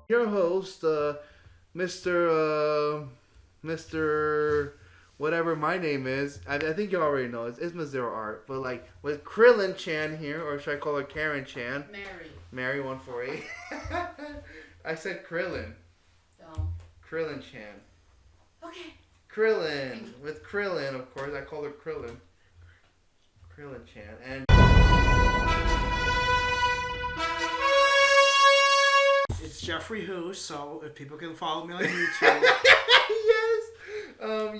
Your host, Mr. Whatever my name is. I think you already know. It's Miss Zero Art. But like with Krillin Chan here, or should I call her Karen Chan? Mary 148. I said Krillin. So. Krillin Chan. Okay. Krillin. With Krillin, of course. I call her Krillin. Krillin Chan. And it's Jeffrey Who, so if people can follow me on YouTube. yes.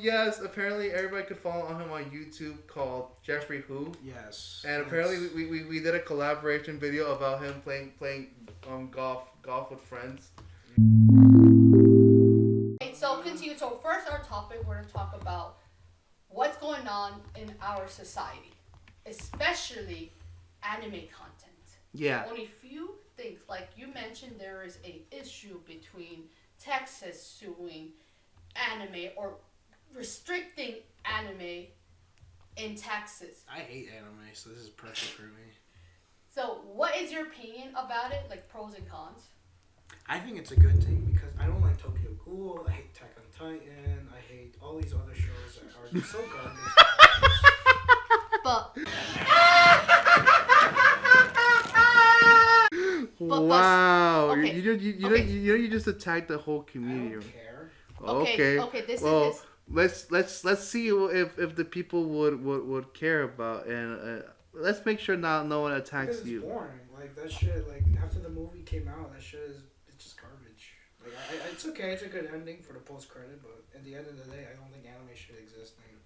Yes, apparently everybody could follow him on YouTube called Jeffrey Who. Yes. And apparently we did a collaboration video about him playing golf with friends. Okay, so continue. So first our topic, we're going to talk about what's going on in our society, especially anime content. Yeah. Only few things, like you mentioned, there is a issue between Texas suing anime or restricting anime in Texas. I hate anime, so this is perfect for me. So what is your opinion about it, like pros and cons? I think it's a good thing because I don't like Tokyo Ghoul, I hate Attack on Titan, I hate all these other shows that are just so garbage. Wow. Okay. You just attacked the whole I community. don't care. Okay. This is. Let's see if the people would care about, and let's make sure no one attacks Because it's you. boring. Like that shit. Like after the movie came out, that shit is it's just garbage. Like it's okay. It's a good ending for the post credit, but at the end of the day, I don't think anime should exist anymore.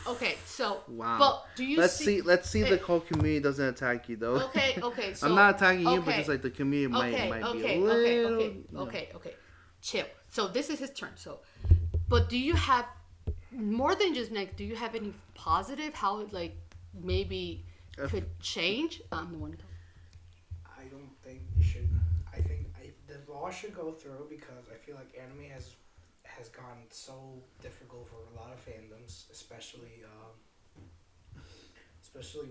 Okay, so Wow. but do you Let's see the whole community doesn't attack you though. Okay. So I'm not attacking you, but just like the community might be a little. Okay. Chill. So this is his turn. So, but do you have more than just like? Do you have any positive? How it like maybe could change? I'm the one to talk. I don't think you should. I think the law should go through because I feel like anime has gotten so difficult for a lot of fandoms, especially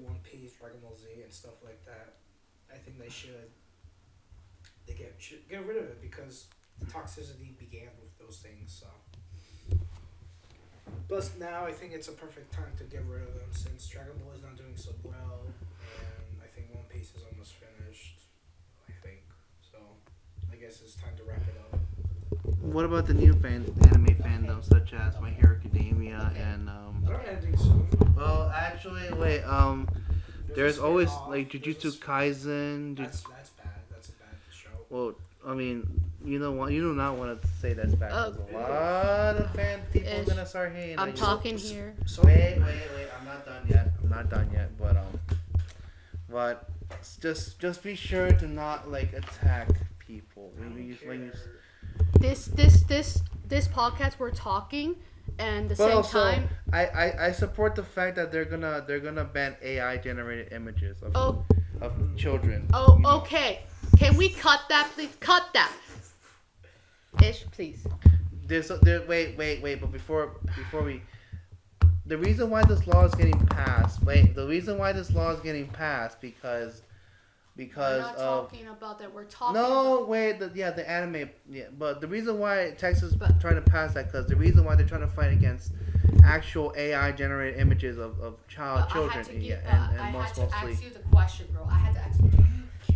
One Piece, Dragon Ball Z, and stuff like that. I think they should get rid of it because the toxicity began with those things. So, plus now I think it's a perfect time to get rid of them since Dragon Ball is not doing so well, and I think One Piece is almost finished. I think so. I guess it's time to wrap it up. What about the new anime fandoms such as My Hero Academia and They're ending soon. Well, actually, wait. There's always like Jujutsu Kaisen. That's bad. That's a bad show. Well, I mean, you know what? You do not want to say that's bad. 'Cause a lot of people are gonna start hating. I'm talking here. Wait. I'm not done yet. But just be sure to not like attack people when you. This podcast we're talking, and the But same also, time. I support the fact that they're gonna ban AI generated images of children. Oh, okay. Can we cut that, please? Cut that. Ish, please. Wait. But before we, the reason why this law is getting passed. Because We're not of talking about that. We're talking. the anime. Yeah, but the reason why Texas is trying to pass that because the reason why they're trying to fight against actual AI generated images of children. I had to ask you the question, bro. I had to ask you.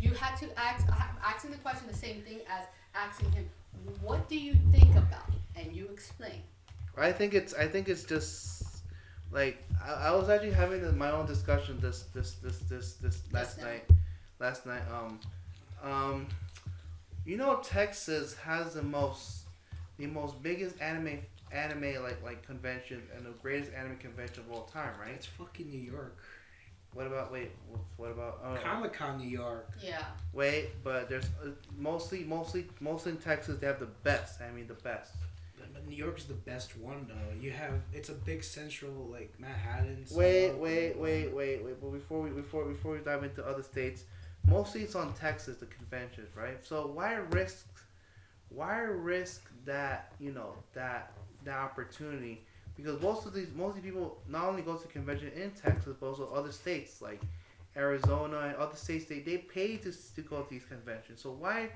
You had to ask. I'm asking the question the same thing as asking him. What do you think about it? And you explain. I think it's just like I was actually having my own discussion this last night. Texas has the most biggest anime like convention and the greatest anime convention of all time, right? It's fucking New York. What about Comic-Con New York? Yeah. Wait, but there's mostly in Texas they have the best. I mean the best. But New York is the best one though. It's a big central like Manhattan. Wait. But before we dive into other states, mostly it's on Texas the conventions, right? So why risk that that opportunity because most of these people not only go to convention in Texas but also other states like Arizona and other states. They pay to go to these conventions. So why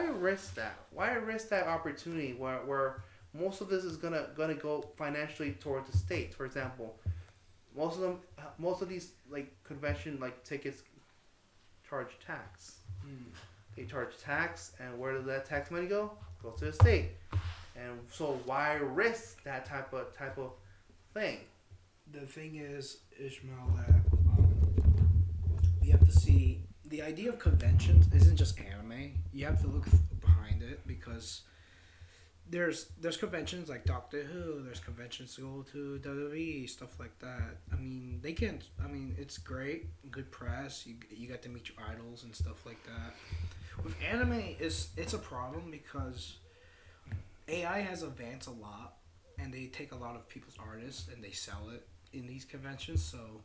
risk that? Why risk that opportunity where most of this is gonna go financially towards the state? For example, most of these like convention like tickets charge tax. They charge tax, and where does that tax money go? Go to the state. And so why risk that type of thing? The thing is, Ishmael, that you have to see the idea of conventions isn't just anime. You have to look behind it because there's conventions like Doctor Who. There's conventions to go to WWE, stuff like that. I mean, they can. I mean, it's great, good press. You get to meet your idols and stuff like that. With anime, it's a problem because AI has advanced a lot, and they take a lot of people's artists and they sell it in these conventions. So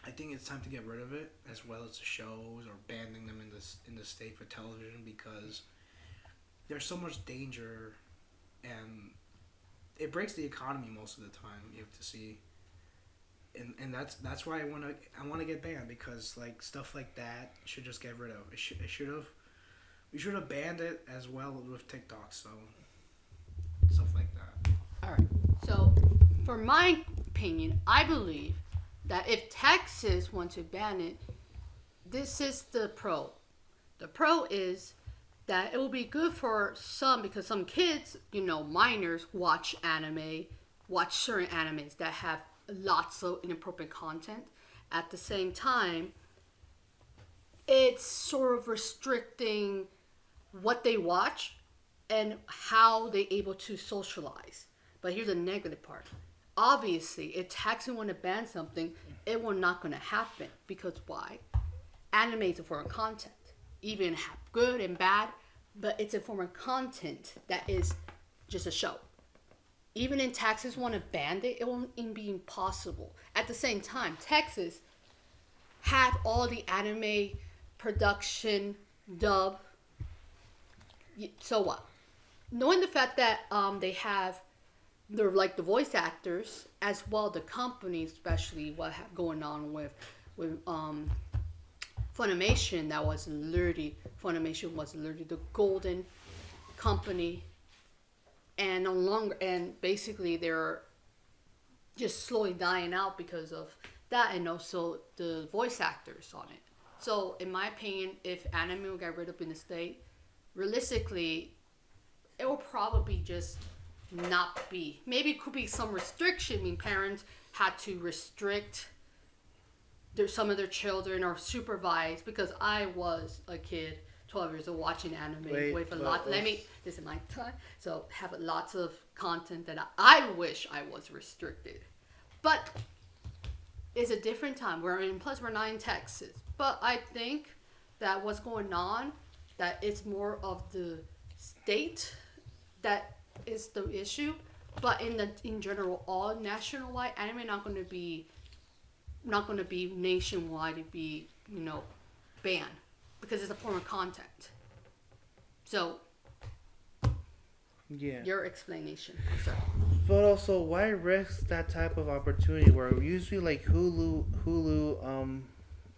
I think it's time to get rid of it, as well as the shows or banning them in the state for television because there's so much danger, and it breaks the economy most of the time. You have to see, and that's why I want to get banned because like stuff like that should just get rid of. We should have banned it as well with TikTok. So stuff like that. All right. So, for my opinion, I believe that if Texas wants to ban it, this is the pro. The pro is that it will be good for some because some kids, minors, watch certain animes that have lots of inappropriate content. At the same time, it's sort of restricting what they watch and how they're able to socialize. But here's the negative part. Obviously, if Texas want to ban something, it will not going to happen. Because why? Anime is a form of content. Even have good and bad, but it's a form of content that is just a show. Even in Texas want to ban it, it won't even be impossible. At the same time, Texas have all the anime production, dub. So what? Knowing the fact that they're like the voice actors as well, the companies, especially what going on with Funimation. Funimation was literally the golden company, and no longer, and basically they're just slowly dying out because of that, and also the voice actors on it. So in my opinion, if anime will get rid of in the state, realistically, it will probably just not be. Maybe it could be some restriction. I mean, parents had to restrict some of their children or supervise, because I was a kid, 12 years old, watching anime with a lot. This is my time. So have lots of content that I wish I was restricted. But it's a different time. Plus we're not in Texas. But I think that what's going on, that it's more of the state that is the issue. But in general, all nationwide, anime not going to be nationwide to be banned, because it's a form of content. So yeah, your explanation, sir. But also, why risk that type of opportunity where usually like Hulu,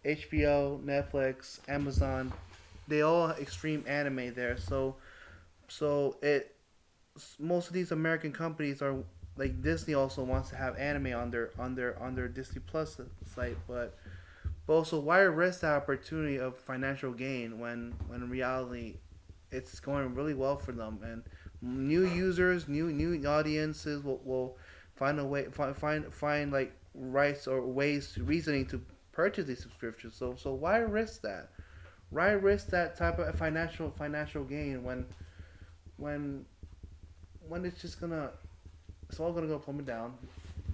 HBO, Netflix, Amazon, they all extreme anime there. So most of these American companies are like Disney also wants to have anime on their Disney Plus site, but also why risk that opportunity of financial gain when in reality it's going really well for them, and new users, new audiences will find a way find like rights or reasoning to purchase these subscriptions. So why risk that? Why risk that type of financial gain when it's all gonna go plummet down.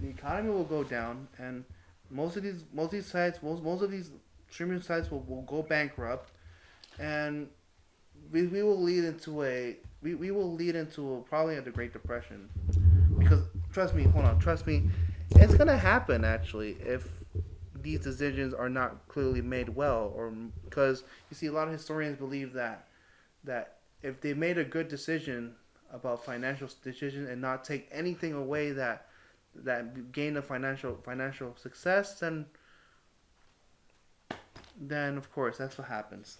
The economy will go down, and most of these sites, most of these streaming sites will go bankrupt, and we will lead into probably the Great Depression. Because trust me, it's gonna happen actually if these decisions are not clearly made well, or because you see a lot of historians believe that if they made a good decision about financial decisions and not take anything away that that gain a financial success, then of course that's what happens.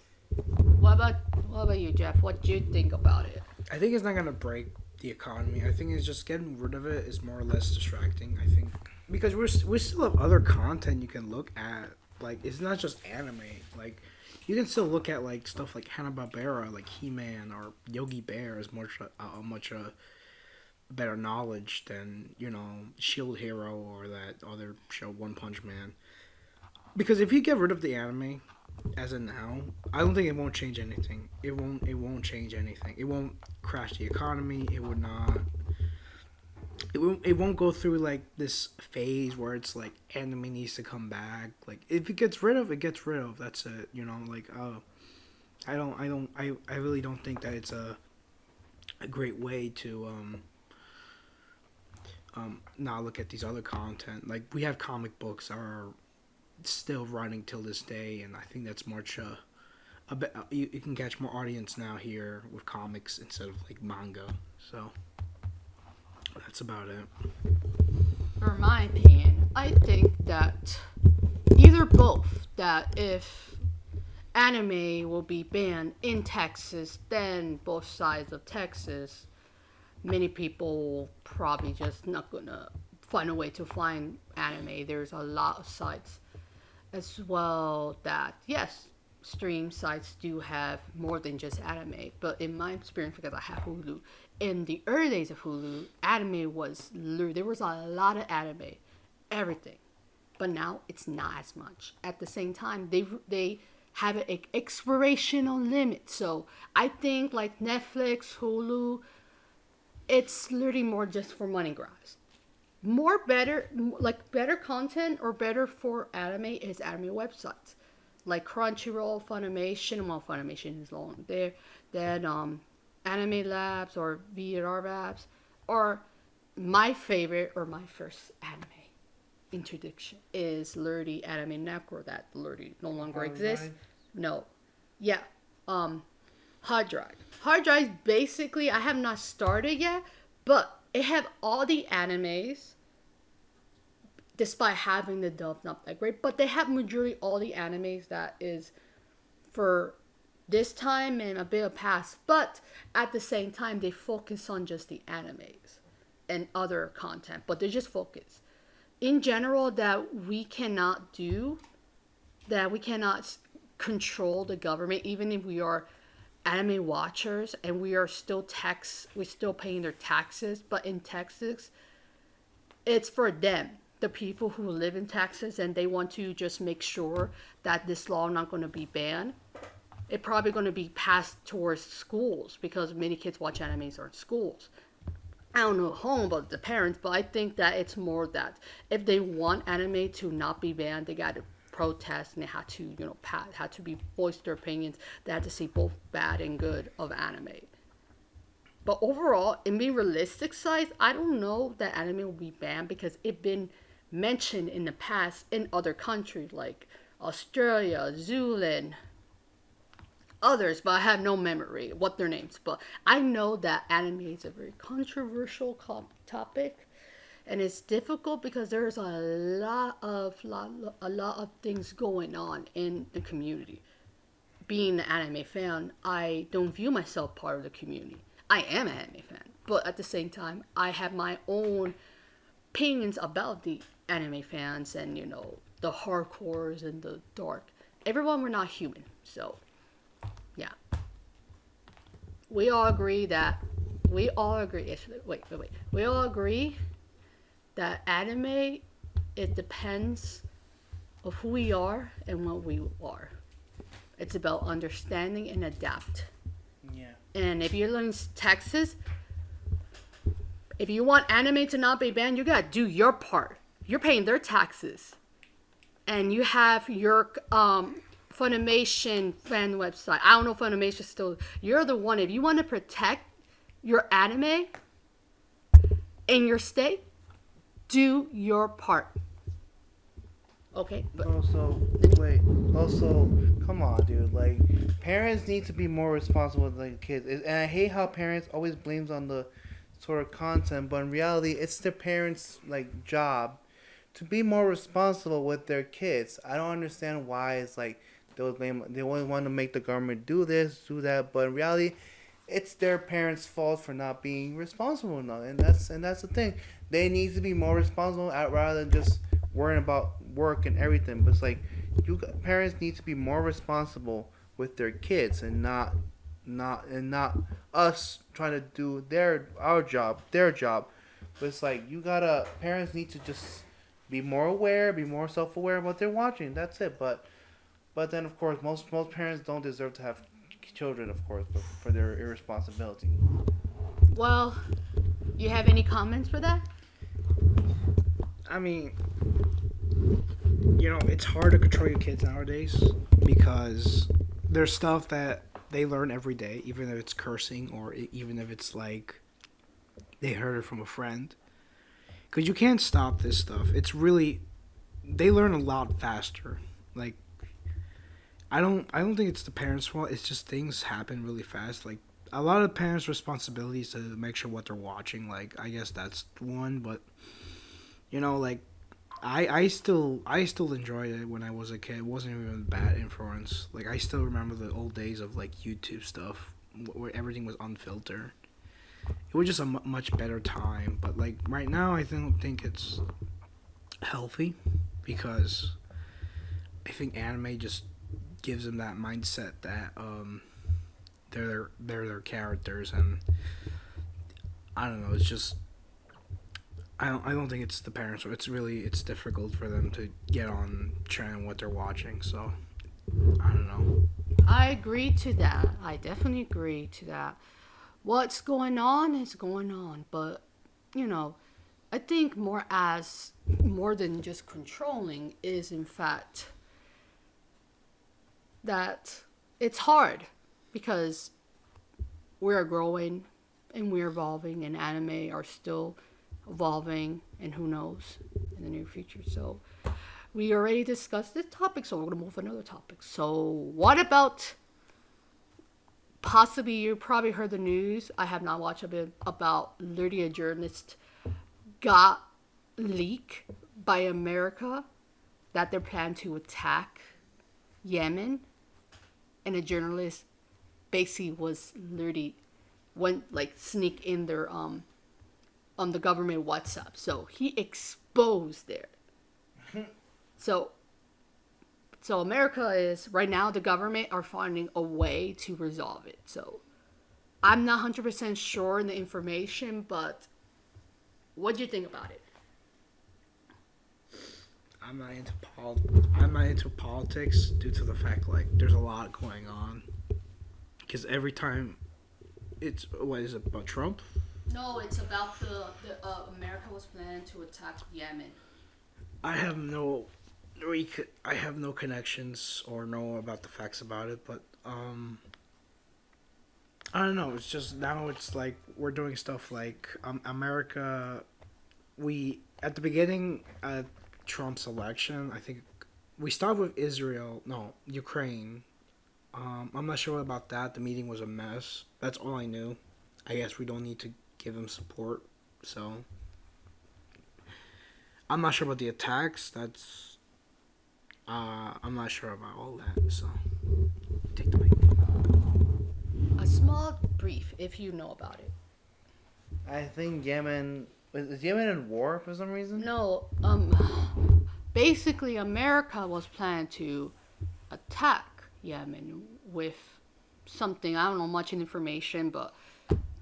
What about you, Jeff? What do you think about it? I think it's not gonna break the economy. I think it's just getting rid of it is more or less distracting. I think because we still have other content you can look at. Like it's not just anime. Like you can still look at like stuff like Hanna-Barbera, like He-Man or Yogi Bear is much better knowledge than Shield Hero or that other show One Punch Man. Because if you get rid of the anime, as of now, I don't think it won't change anything. It won't change anything. It won't crash the economy. It would not. It won't go through like this phase where it's like anime needs to come back. Like if it gets rid of, it gets rid of. That's it. Like I really don't think that it's a great way to not look at these other content. Like we have comic books are still running till this day, and I think that's much you can catch more audience now here with comics instead of like manga. So that's about it. For my opinion, I think that either both, that if anime will be banned in Texas, then both sides of Texas, many people will probably just not gonna find a way to find anime. There's a lot of sites as well that, yes, stream sites do have more than just anime, but in my experience, because I have Hulu, in the early days of Hulu, anime was, there was a lot of anime, everything, but now it's not as much. At the same time, they have an expirational limit, so I think like Netflix, Hulu, it's literally more just for money grabs. Better content or better for anime is anime websites like Crunchyroll, Funimation. Well, Funimation is long there. Then Anime Labs or VR Labs, or my favorite or my first anime introduction is literally Anime Necro that literally no longer exists. No, yeah, Hard Drive. Hard Drive basically I have not started yet, but it have all the animes. Despite having the dub not that great, but they have majority all the animes that is for this time and a bit of past. But at the same time, they focus on just the animes and other content, but they just focus. In general, that we cannot control the government, even if we are anime watchers and we're still paying their taxes. But in Texas, it's for them. The people who live in Texas, and they want to just make sure that this law not going to be banned. It's probably going to be passed towards schools because many kids watch animes are in schools. I don't know at home about the parents, but I think that it's more that if they want anime to not be banned, they got to protest and they had to, had to be voice their opinions. They had to see both bad and good of anime. But overall, in the realistic side, I don't know that anime will be banned because it's been mentioned in the past in other countries like Australia, Zealand, others, but I have no memory what their names. But I know that anime is a very controversial topic, and it's difficult because there's a lot of things going on in the community. Being an anime fan, I don't view myself part of the community. I am an anime fan, but at the same time, I have my own opinions about the anime fans and, the hardcores and the dark. Everyone, we're not human, so, yeah. We all agree that anime, it depends of who we are and what we are. It's about understanding and adapt. Yeah. And if you're in Texas, if you want anime to not be banned, you gotta do your part. You're paying their taxes. And you have your Funimation fan website. I don't know if Funimation still... You're the one. If you want to protect your anime in your state, do your part. Okay? But Also, come on, dude. Like, parents need to be more responsible with the kids. And I hate how parents always blames on the sort of content, but in reality, it's their parents' like job to be more responsible with their kids. I don't understand why it's like they always want to make the government do this, do that, but in reality, it's their parents' fault for not being responsible enough, and that's the thing. They need to be more responsible rather than just worrying about work and everything. But it's like parents need to be more responsible with their kids and not us trying to do their job. But it's like parents need to just be more aware, be more self-aware of what they're watching. That's it. But then of course most parents don't deserve to have children, of course, but for their irresponsibility. Well, you have any comments for that? I mean, it's hard to control your kids nowadays because there's stuff that they learn every day, even if it's cursing or even if it's like they heard it from a friend. Because you can't stop this stuff. It's really, they learn a lot faster. Like, I don't think it's the parents' fault. It's just things happen really fast. Like, a lot of parents' responsibility is to make sure what they're watching. Like, I guess that's one, but like, I still enjoyed it when I was a kid. It wasn't even a bad influence. Like, I still remember the old days of like YouTube stuff where everything was unfiltered. It was just a much better time. But like right now, I don't think it's healthy because I think anime just gives them that mindset that they're their characters, and I don't know. It's just. I don't think it's the parents. It's difficult for them to get on trend what they're watching. So I don't know. I agree to that. I definitely agree to that. What's going on is going on, but I think more than just controlling is in fact that it's hard because we're growing and we're evolving, and anime are still evolving, and who knows in the near future. So we already discussed this topic, so we're going to move on another topic. So what about possibly, you probably heard the news, I have not watched a bit about literally a journalist got leaked by America that they're planning to attack Yemen, and a journalist basically was literally went like sneak in their on the government WhatsApp. So he exposed there. So America is, right now, the government are finding a way to resolve it. So I'm not 100% sure in the information, but what do you think about it? I'm not into politics due to the fact like there's a lot going on. Because every time what is it about Trump? No, it's about the America was planning to attack Yemen. I have no connections or know about the facts about it, but I don't know. It's just now it's like we're doing stuff like America. We at the beginning Trump's election, I think we started with Ukraine. I'm not sure about that. The meeting was a mess. That's all I knew. I guess we don't need to give him support. So I'm not sure about the attacks. That's I'm not sure about all that. So take the mic. A small brief, if you know about it. I think Yemen is Yemen in war for some reason. No, basically America was planning to attack Yemen with something, I don't know much information, but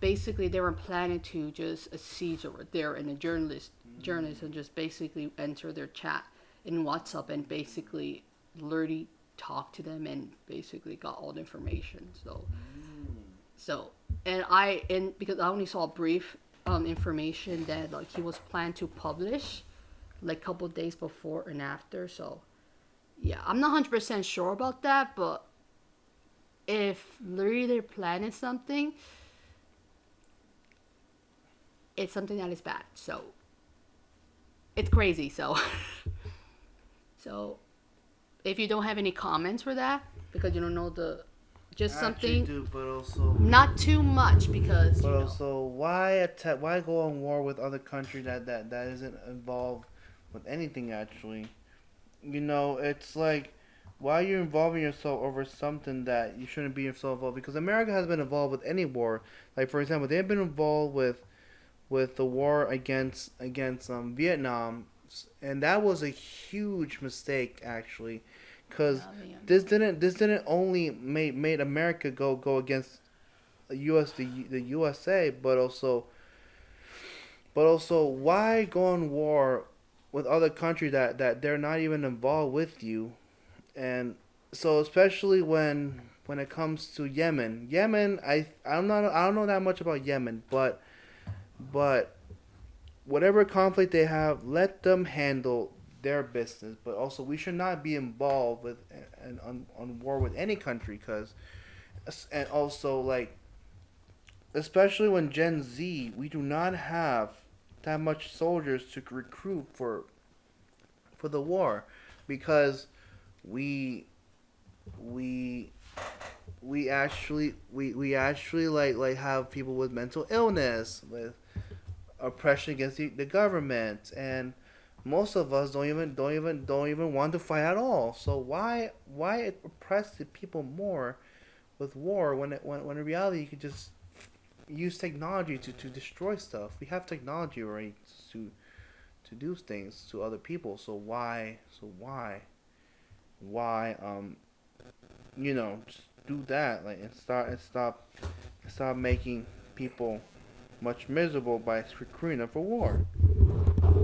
basically they were planning to just a siege over there, and a journalist and just basically enter their chat in WhatsApp and basically literally talk to them and basically got all the information. And because I only saw brief information that like he was planning to publish like a couple of days before and after. So yeah, I'm not 100% sure about that, but if literally they're planning something, it's something that is bad. So it's crazy. So if you don't have any comments for that because you don't know the Just Actually something do, but also. not too much because But also, why attack? Why go on war with other countries that isn't involved with anything actually? It's like, why are you involving yourself over something that you shouldn't be so involved? Because America has been involved with any war. Like for example, they've been involved with the war against Vietnam, and that was a huge mistake actually, because this didn't only made America go against the USA, but also why go on war with other countries that they're not even involved with you, and so especially when it comes to Yemen, I don't know that much about Yemen, but whatever conflict they have, let them handle their business. But also, we should not be involved with and on war with any country, and also like, especially when Gen Z, we do not have that much soldiers to recruit for the war, because we we we actually like have people with mental illness, with oppression against the government, and most of us don't even want to fight at all. So why oppress the people more with war when in reality you could just use technology to destroy stuff. We have technology already to do things to other people. So why just do that, like, and stop making people much miserable by recruiting them for war.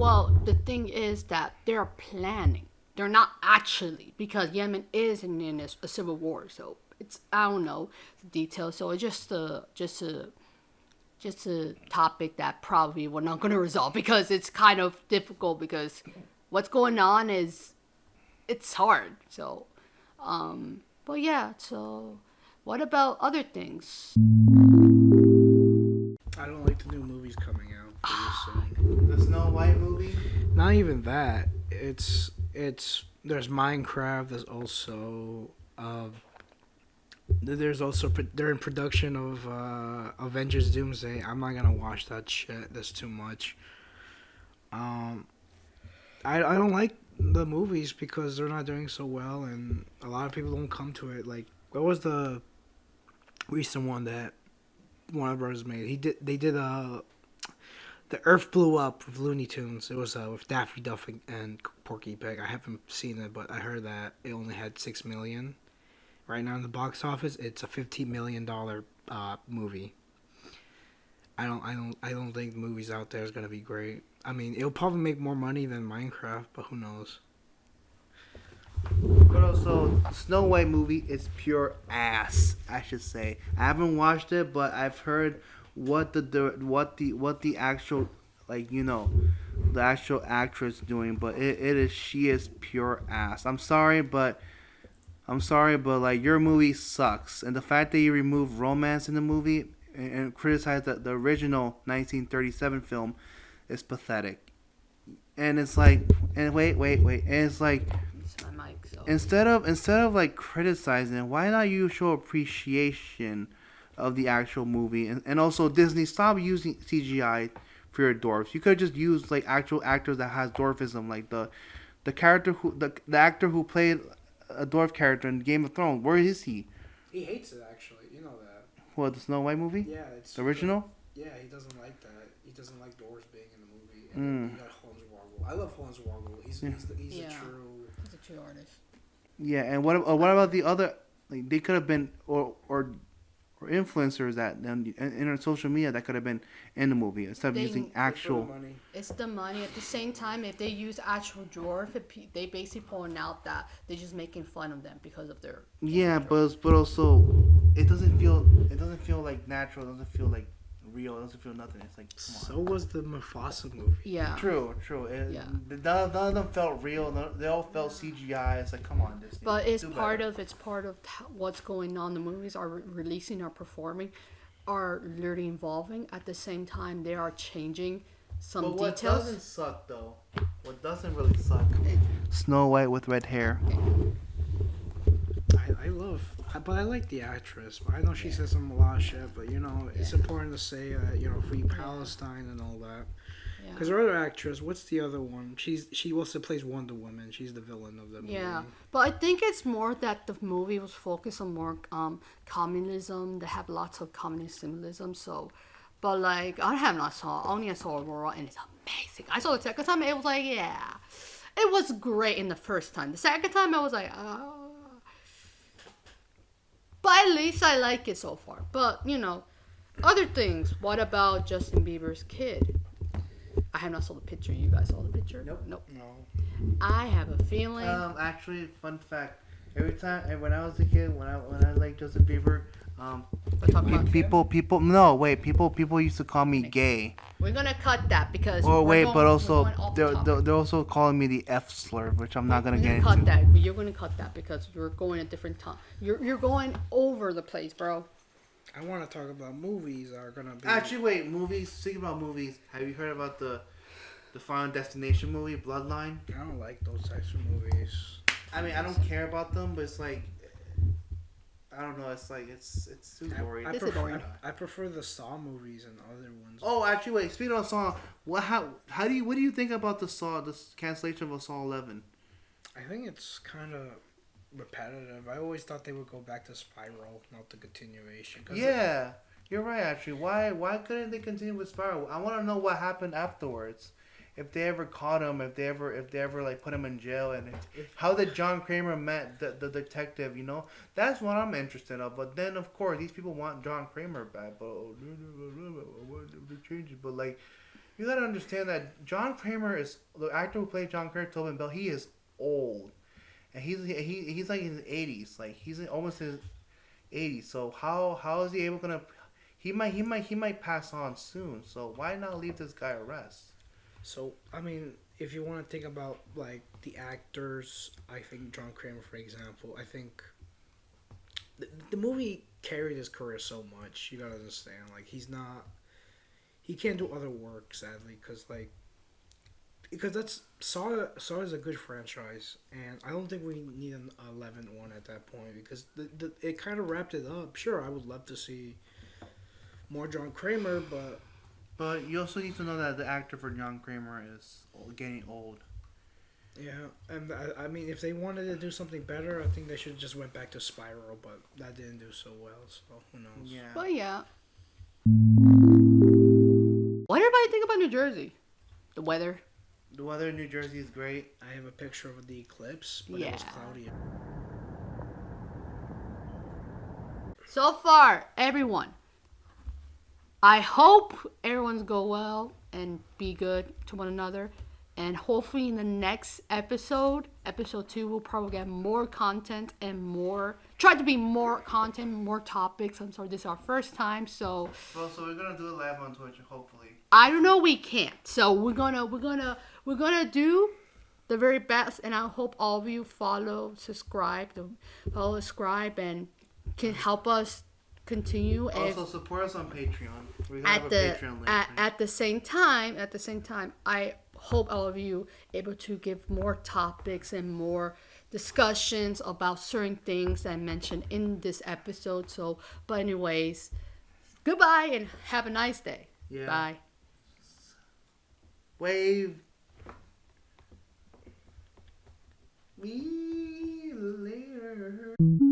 well, the thing is that they're planning. They're not actually because Yemen is in a civil war, so it's I don't know the details. So it's just a topic that probably we're not going to resolve because it's kind of difficult because what's going on is it's hard. So, but yeah. So, what about other things? I don't like the new movies coming out pretty soon. The Snow White movie. Not even that. It's there's Minecraft. They're in production of Avengers Doomsday. I'm not gonna watch that shit. That's too much. I don't like the movies because they're not doing so well, and a lot of people don't come to it. Like, what was the recent one that Warner Bros. Made? They did The Earth Blew Up with Looney Tunes. It was with Daffy Duck and Porky Pig. I haven't seen it, but I heard that it only had 6 million. Right now in the box office, it's a $15 million movie. I don't think the movies out there is gonna be great. I mean, it'll probably make more money than Minecraft, but who knows? But also, the Snow White movie is pure ass, I should say. I haven't watched it, but I've heard what the actual, like, the actual actress doing, but she is pure ass. I'm sorry, but like, your movie sucks, and the fact that you remove romance in the movie and criticize the original 1937 film is pathetic. And it's like, and wait, and it's like, My mic, so. instead of like criticizing, why not you show appreciation of the actual movie? And also, Disney, stop using CGI for your dwarfs. You could just use like actual actors that has dwarfism, like the actor who played a dwarf character in Game of Thrones. Where is he? He hates it, actually. You know that. What, the Snow White movie? Yeah, it's the original. Yeah, he doesn't like that. He doesn't like dwarves being in the movie. And then you got Hornswoggle. I love Hornswoggle. He's a true. He's a true artist. Yeah, and what about the other? Like, they could have been or influencers that in our social media that could have been in the movie instead of using actual. It's the money. At the same time, if they use actual dwarf, they basically point out that they're just making fun of them because of their. Yeah, but also, it doesn't feel like natural. It doesn't feel like real. It doesn't feel nothing. It's like, come on. So was the Mufasa movie. Yeah. True. None of them felt real. They all felt CGI. It's like, come on, Disney. But it's part of what's going on. The movies are releasing or performing, are literally evolving. At the same time, they are changing some details. What doesn't suck though? What doesn't really suck? Snow White with red hair. But I like the actress. I know she says a lot of shit, but it's important to say that free Palestine and all that. Because her other actress, what's the other one? She also plays Wonder Woman. She's the villain of the movie. Yeah, but I think it's more that the movie was focused on more communism. They have lots of communist symbolism. So, but like I saw Aurora, and it's amazing. I saw it the second time, it was like, yeah, it was great in the first time. The second time, I was like, but at least I like it so far. But other things. What about Justin Bieber's kid? I have not saw the picture. You guys saw the picture? Nope. No. I have a feeling. Actually, fun fact. Every time when I was a kid, when I liked Justin Bieber, people used to call me gay. We're gonna cut that because. But also they're also calling me the F slur, which I'm not gonna get into. Cut that. You're gonna cut that because you're going a different time. You're going over the place, bro. I want to talk about movies that are gonna be. Actually, wait, movies. Speaking about movies, have you heard about the Final Destination movie, Bloodline? I don't like those types of movies. I mean, I don't care about them, but it's like, I don't know. It's like it's too gory. I prefer the Saw movies and other ones. Oh, actually, wait. Speaking of Saw, what do you think about the cancellation of Saw 11? I think it's kind of repetitive. I always thought they would go back to Spiral, not the continuation. Yeah, you're right. Actually, why couldn't they continue with Spiral? I want to know what happened afterwards. If they ever caught him, if they ever like put him in jail, and how did John Kramer met the detective? That's what I'm interested in. But then, of course, these people want John Kramer back. But they change it. But like, you gotta understand that John Kramer is the actor who played John Kramer, Tobin Bell. He is old. And he's like in his 80s, like he's almost in his 80s. So how is he able gonna? He might pass on soon. So why not leave this guy a rest? So I mean, if you want to think about like the actors, I think John Kramer, for example, I think the movie carried his career so much. You gotta understand, like he can't do other work, sadly, because that's Saw is a good franchise, and I don't think we need an 11th one at that point because it kind of wrapped it up. Sure, I would love to see more John Kramer, but you also need to know that the actor for John Kramer is getting old. Yeah, and I mean, if they wanted to do something better, I think they should just went back to Spiral, but that didn't do so well, so who knows? Yeah. But yeah. What did everybody think about New Jersey? The weather? The weather in New Jersey is great. I have a picture of the eclipse, but it was cloudy. So far, everyone, I hope everyone's go well and be good to one another. And hopefully in the next episode 2, we'll probably get more content and try to be more content, more topics. I'm sorry, this is our first time, so. Well, so we're gonna do it live on Twitch, hopefully. I don't know, we can't. So we're gonna do the very best, and I hope all of you subscribe, and can help us continue. Also, support us on Patreon. We have a Patreon link. At the same time, I hope all of you able to give more topics and more discussions about certain things that I mentioned in this episode. So, but anyways, goodbye and have a nice day. Yeah. Bye. Wave. Me later. Mm.